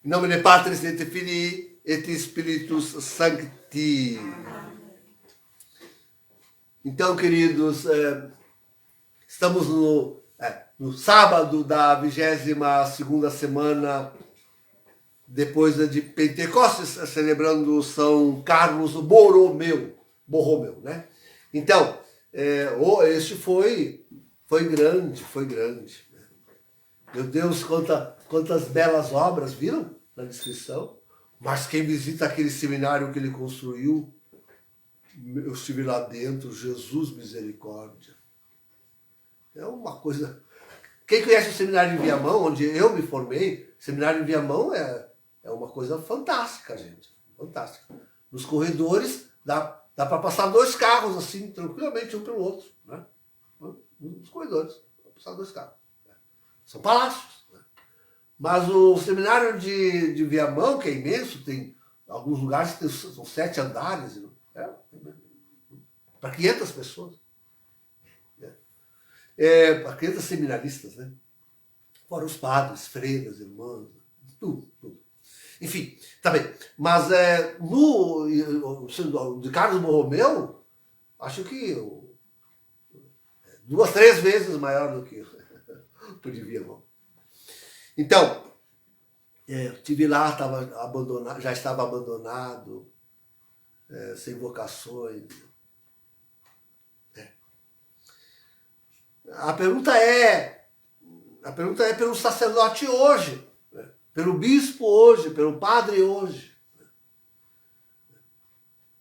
Em nome de Patris et Filii et Spiritus Sancti. Então, queridos, estamos no sábado da 22ª semana depois de Pentecostes, celebrando São Carlos Borromeu, né? Então, este foi grande. Meu Deus, quantas belas obras, viram na descrição? Mas quem visita aquele seminário que ele construiu, eu estive lá dentro, Jesus misericórdia. É uma coisa... Quem conhece o seminário de Viamão, onde eu me formei, o seminário de Viamão é uma coisa fantástica, gente. Fantástica. Nos corredores dá para passar 2 carros assim, tranquilamente, um pelo outro, né? Nos corredores, dá para passar 2 carros. São palácios. Né? Mas o seminário de Viamão, que é imenso, tem alguns lugares que são 7 andares, para 500 pessoas. Para 500 seminaristas, né? Fora os padres, freiras, irmãs, tudo. Enfim, tá bem. Mas de Carlos Borromeu, acho que 2, 3 vezes maior do que o de Viamão. Então, estive lá, já estava abandonado, sem vocações. A pergunta é pelo sacerdote hoje, né? Pelo bispo hoje, pelo padre hoje.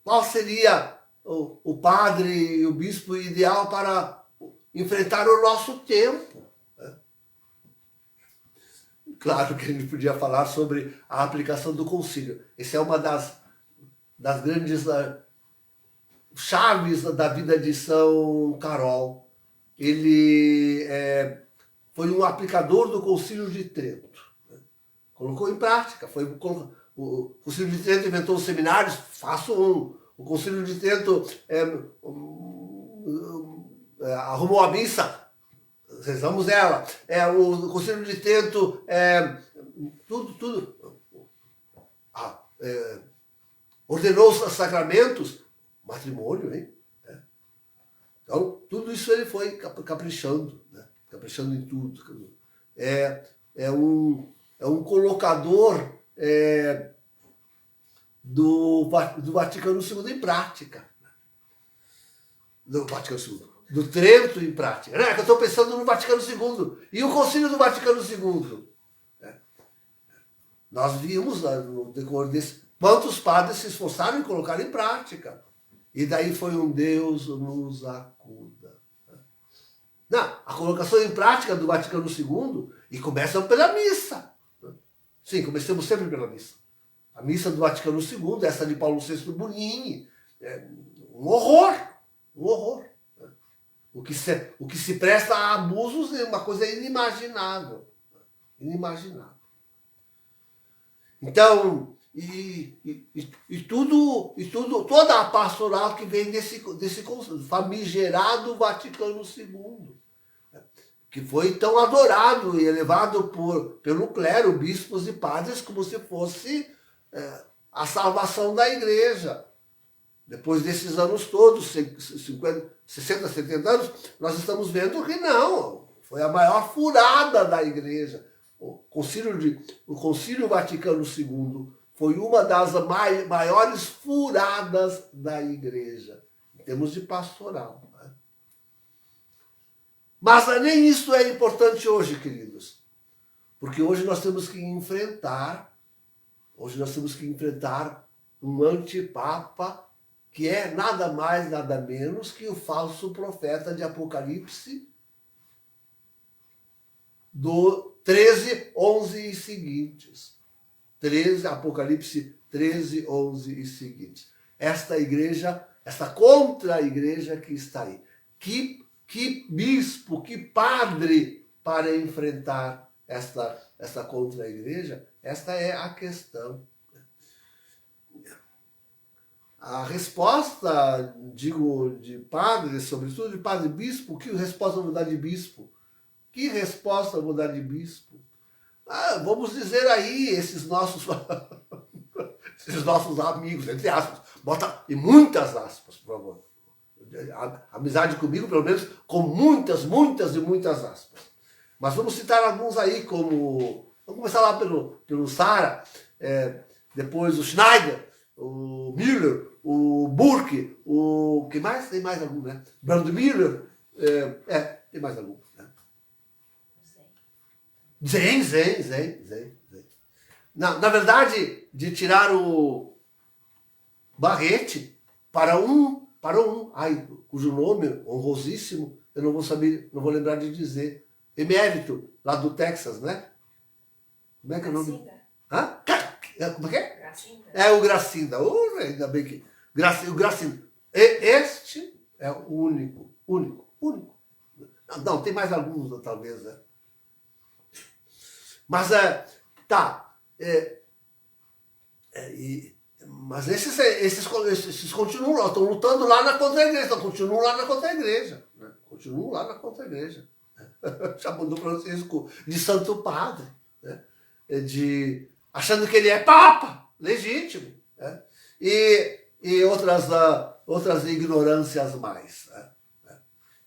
Qual seria o padre e o bispo ideal para enfrentar o nosso tempo? Né? Claro que a gente podia falar sobre a aplicação do concílio. Essa é uma das grandes chaves da vida de São Carol. Ele foi um aplicador do Concílio de Trento. Né? Colocou em prática. O Concílio de Trento inventou os seminários, o Concílio de Trento arrumou a missa, rezamos ela. O Concílio de Trento, tudo. Ordenou os sacramentos, matrimônio, hein? Então, tudo isso ele foi caprichando, né? Caprichando em tudo. É um colocador do Vaticano II em prática. Do Vaticano II. Do Trento em prática. Eu estou pensando no Vaticano II. E o Concílio do Vaticano II? Nós vimos no decorrer desse... Quantos padres se esforçaram em colocar em prática. E daí foi um Deus nos acuda. Não, a colocação em prática do Vaticano II, e começam pela missa. Sim, começamos sempre pela missa. A missa do Vaticano II, essa de Paulo VI Bonini, um horror. O que se presta a abusos é uma coisa inimaginável. Então... toda a pastoral que vem desse famigerado Vaticano II, que foi tão adorado e elevado pelo clero, bispos e padres, como se fosse a salvação da igreja. Depois desses anos todos, 50, 60, 70 anos, nós estamos vendo que não, foi a maior furada da igreja. O Concílio Vaticano II foi uma das maiores furadas da igreja, em termos de pastoral. Né? Mas nem isso é importante hoje, queridos. Porque hoje nós temos que enfrentar um antipapa que é nada mais, nada menos que o falso profeta de Apocalipse do 13, 11 e seguintes. Apocalipse 13, 11 e seguintes. Esta contra-igreja que está aí. Que bispo, que padre para enfrentar esta contra-igreja? Esta é a questão. A resposta, digo, de padre, sobretudo de padre-bispo, que resposta eu vou dar de bispo? Que resposta eu vou dar de bispo? vamos dizer aí, esses nossos amigos, entre aspas, bota em muitas aspas, por favor. Amizade comigo, pelo menos, com muitas e muitas aspas. Mas vamos citar alguns aí, como... Vamos começar lá pelo Sara, depois o Schneider, o Müller, o Burke, o... que mais? Tem mais algum, né? Brand Müller, tem mais algum, né? Zen. Na verdade, de tirar o Barrete para um, cujo nome honrosíssimo, eu não vou saber, não vou lembrar de dizer, emérito, lá do Texas, né? Como é que é o nome? Hã? Como é que é? Gracinda. O Gracinda. Ainda bem que... O Gracinda. Este é o único. Não, tem mais alguns, talvez, né? Mas, mas esses continuam lá, estão lutando lá na contra-igreja, continuam lá na contra-igreja. Né? Continuam lá na contra-igreja. Chamando Francisco de Santo Padre. Né? Achando que ele é Papa, legítimo. Né? E outras ignorâncias mais. Né?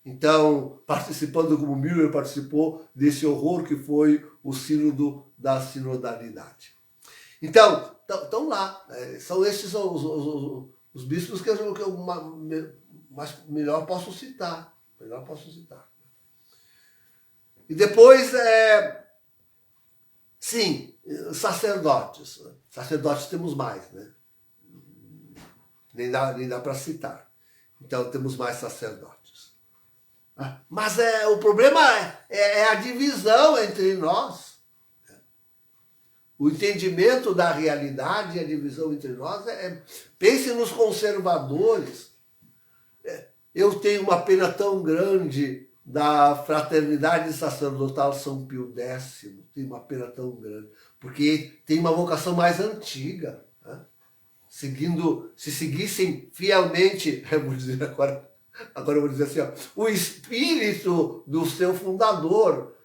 Então, participando como Müller participou desse horror que foi o sínodo da sinodalidade. Então, estão lá. São esses os bispos que eu melhor posso citar. E depois, sim, sacerdotes. Sacerdotes temos mais, né? Nem dá para citar. Então, temos mais sacerdotes. Mas o problema é a divisão entre nós. O entendimento da realidade e a divisão entre nós pense nos conservadores. Eu tenho uma pena tão grande da fraternidade sacerdotal São Pio X. Tenho uma pena tão grande. Porque tem uma vocação mais antiga. Né? Se seguissem fielmente, eu vou dizer agora eu vou dizer assim, o espírito do seu fundador,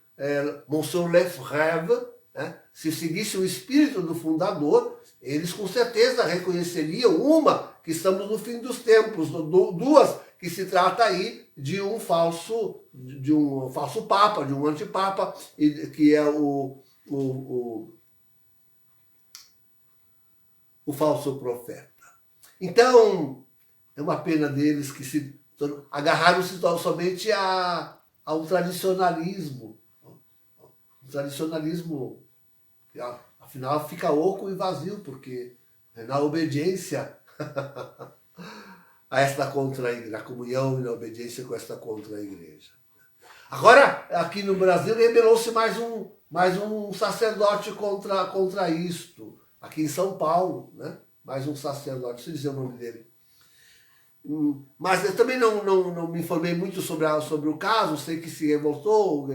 Monsieur Lefebvre, né? Se seguisse o espírito do fundador, eles com certeza reconheceriam que estamos no fim dos tempos, duas, que se trata aí de um falso papa, de um antipapa, que é o falso profeta. Então, é uma pena deles que agarraram-se somente a um tradicionalismo. Um tradicionalismo, afinal, fica oco e vazio, porque é na obediência a esta contra-igreja, a comunhão e na obediência com esta contra-igreja. Agora, aqui no Brasil, rebelou-se mais um sacerdote contra isto. Aqui em São Paulo, né? Mais um sacerdote, não sei dizer o nome dele. Mas eu também não me informei muito sobre o caso, sei que se revoltou.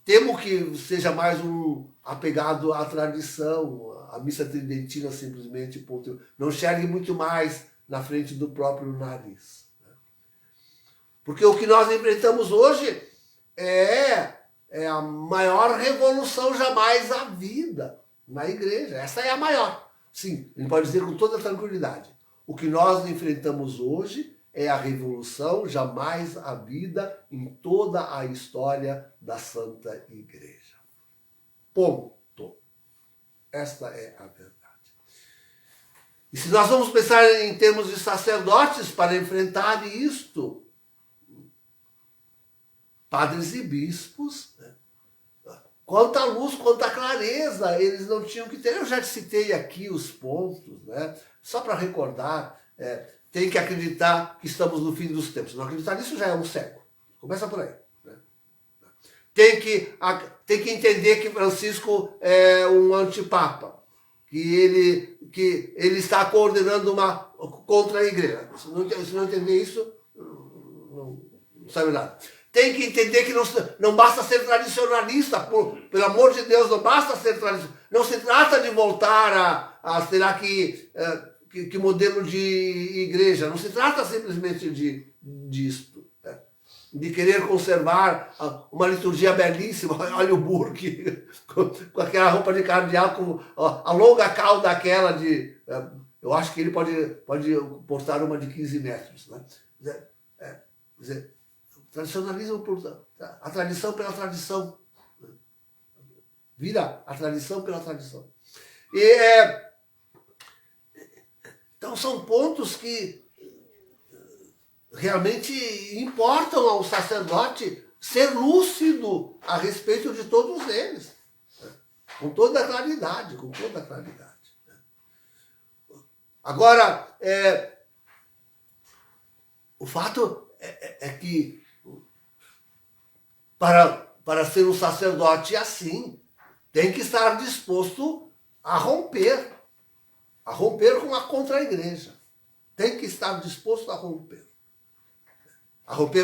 Temo que seja mais um apegado à tradição, à missa tridentina simplesmente, não enxergue muito mais na frente do próprio nariz. Porque o que nós enfrentamos hoje é a maior revolução jamais havida na igreja. Essa é a maior. Sim, ele pode dizer com toda tranquilidade. O que nós enfrentamos hoje é a revolução jamais havida em toda a história da Santa Igreja. Ponto. Esta é a verdade. E se nós vamos pensar em termos de sacerdotes para enfrentar isto, padres e bispos, né? Quanta luz, quanta clareza eles não tinham que ter. Eu já citei aqui os pontos, né? Só para recordar, tem que acreditar que estamos no fim dos tempos. Não acreditar nisso já é um cego. Começa por aí. Né? Tem que entender que Francisco é um antipapa, que ele está coordenando uma contra a igreja. Se não entender isso, não sabe nada. Tem que entender que não basta ser tradicionalista, pelo amor de Deus, não basta ser tradicionalista. Não se trata de voltar será que modelo de igreja, não se trata simplesmente disto. Né? de querer conservar uma liturgia belíssima. Olha o Burke com aquela roupa de cardeal, com a longa cauda aquela de... Eu acho que ele pode portar uma de 15 metros. Né? Quer dizer, tradicionalismo, a tradição pela tradição. Vira a tradição pela tradição. Então são pontos que realmente importam ao sacerdote ser lúcido a respeito de todos eles. Com toda a claridade, com toda a claridade. Agora, o fato é que para ser um sacerdote assim, tem que estar disposto a romper com a contra-igreja. Tem que estar disposto a romper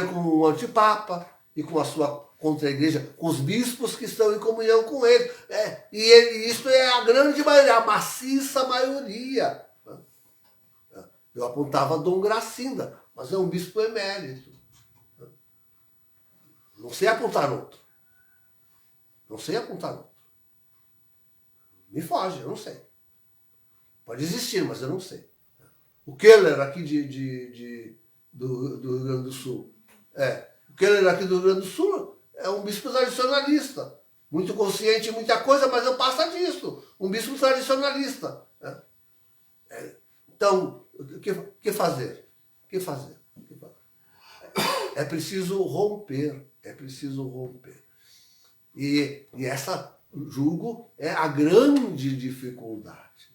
com o antipapa e com a sua contra-igreja, com os bispos que estão em comunhão com ele. E isso é a grande maioria, a maciça maioria. Eu apontava Dom Gracinda, mas é um bispo emérito. Não sei apontar outro. Me foge, eu não sei. Pode existir, mas eu não sei. O Keller, aqui do Rio Grande do Sul. O Keller, aqui do Rio Grande do Sul, é um bispo tradicionalista. Muito consciente em muita coisa, mas não passa disso. Um bispo tradicionalista. Então, o que fazer? É preciso romper. E essa, julgo, é a grande dificuldade.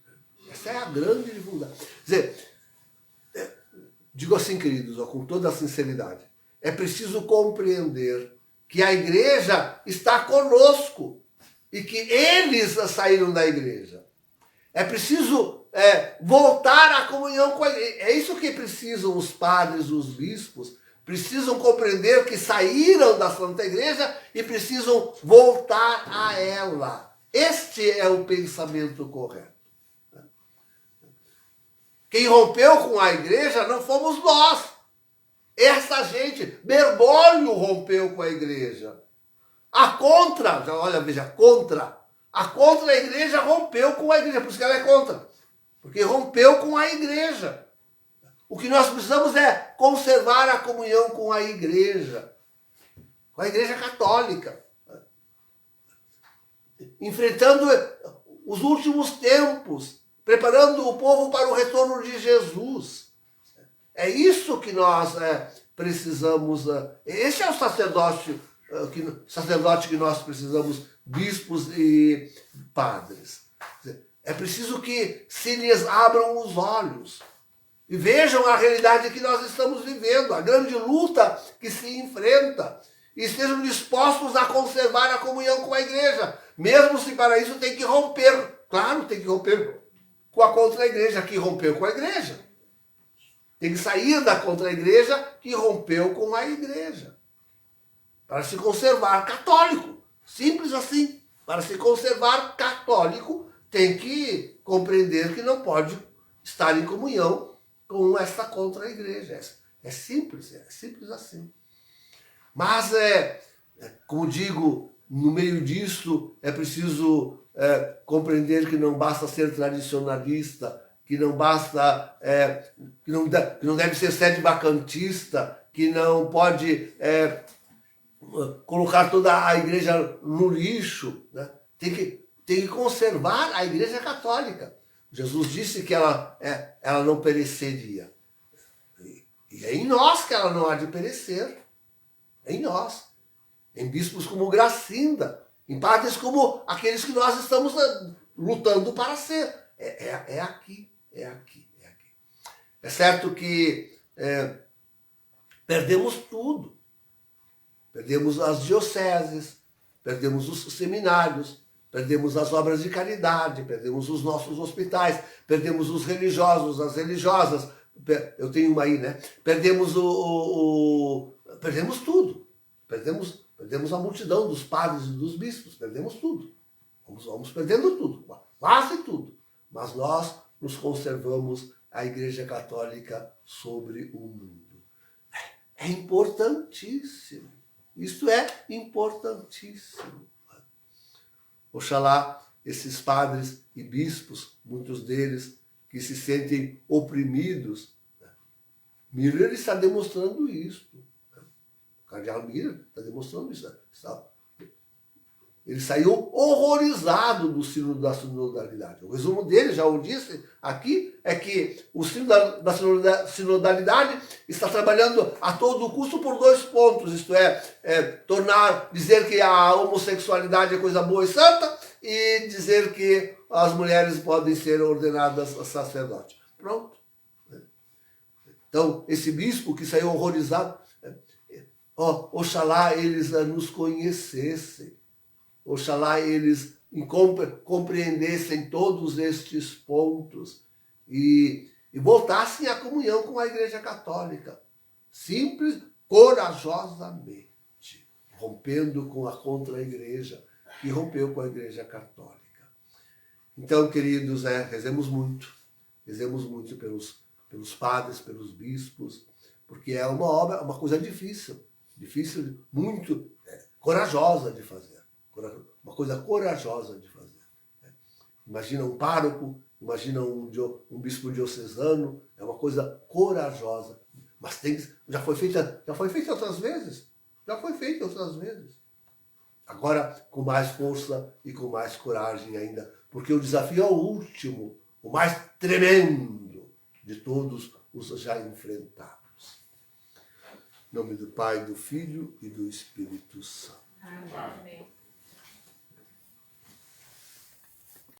Essa é a grande dificuldade. Quer dizer, digo assim, queridos, com toda a sinceridade, é preciso compreender que a igreja está conosco e que eles saíram da igreja. É preciso voltar à comunhão com a igreja. É isso que precisam os padres, os bispos, precisam compreender que saíram da Santa Igreja e precisam voltar a ela. Este é o pensamento correto. Quem rompeu com a igreja não fomos nós. Essa gente, Bergoglio rompeu com a igreja. A contra-igreja rompeu com a igreja, por isso que ela é contra. Porque rompeu com a igreja. O que nós precisamos é conservar a comunhão com a igreja católica. Enfrentando os últimos tempos, preparando o povo para o retorno de Jesus. É isso que nós precisamos. Esse é o sacerdote que nós precisamos, bispos e padres. É preciso que se lhes abram os olhos e vejam a realidade que nós estamos vivendo, a grande luta que se enfrenta, e estejam dispostos a conservar a comunhão com a igreja, mesmo se para isso tem que romper. Claro, tem que romper com a contra-igreja, que rompeu com a igreja. Tem que sair da contra-igreja, que rompeu com a igreja. Para se conservar católico. Simples assim. Para se conservar católico, tem que compreender que não pode estar em comunhão com essa contra-igreja. É simples assim. Mas, como digo, no meio disso é preciso compreender que não basta ser tradicionalista, que não basta, que não deve ser sedevacantista, que não pode colocar toda a igreja no lixo, né? Tem que conservar a igreja católica. Jesus disse que ela não pereceria. E é em nós que ela não há de perecer. É em nós. Em bispos como Gracinda, em padres como aqueles que nós estamos lutando para ser. É aqui. É certo que perdemos tudo. Perdemos as dioceses, perdemos os seminários, perdemos as obras de caridade, perdemos os nossos hospitais, perdemos os religiosos, as religiosas. Eu tenho uma aí, né? Perdemos perdemos tudo. Perdemos a multidão dos padres e dos bispos, perdemos tudo. Vamos perdendo tudo, quase tudo. Mas nós nos conservamos a Igreja Católica sobre o mundo. é importantíssimo. Isto é importantíssimo. Oxalá esses padres e bispos, muitos deles que se sentem oprimidos, Miller está demonstrando isso. O cardeal Miller está demonstrando isso. Ele saiu horrorizado do sínodo da sinodalidade. O resumo dele, já o disse aqui, é que o sínodo da sinodalidade está trabalhando a todo custo por 2 pontos, isto é, dizer que a homossexualidade é coisa boa e santa e dizer que as mulheres podem ser ordenadas a sacerdote. Pronto. Então, esse bispo que saiu horrorizado, oxalá eles nos conhecessem. Oxalá eles compreendessem todos estes pontos e voltassem à comunhão com a Igreja Católica, simples, corajosamente, rompendo com a contra-igreja, que rompeu com a Igreja Católica. Então, queridos, rezemos muito pelos padres, pelos bispos, porque é uma obra, uma coisa difícil, muito corajosa de fazer. Uma coisa corajosa de fazer. Imagina um pároco, imagina um bispo diocesano, é uma coisa corajosa. Mas já foi feita outras vezes. Agora com mais força e com mais coragem ainda, porque o desafio é o último, o mais tremendo de todos os já enfrentados. Em nome do Pai, do Filho e do Espírito Santo. Amém.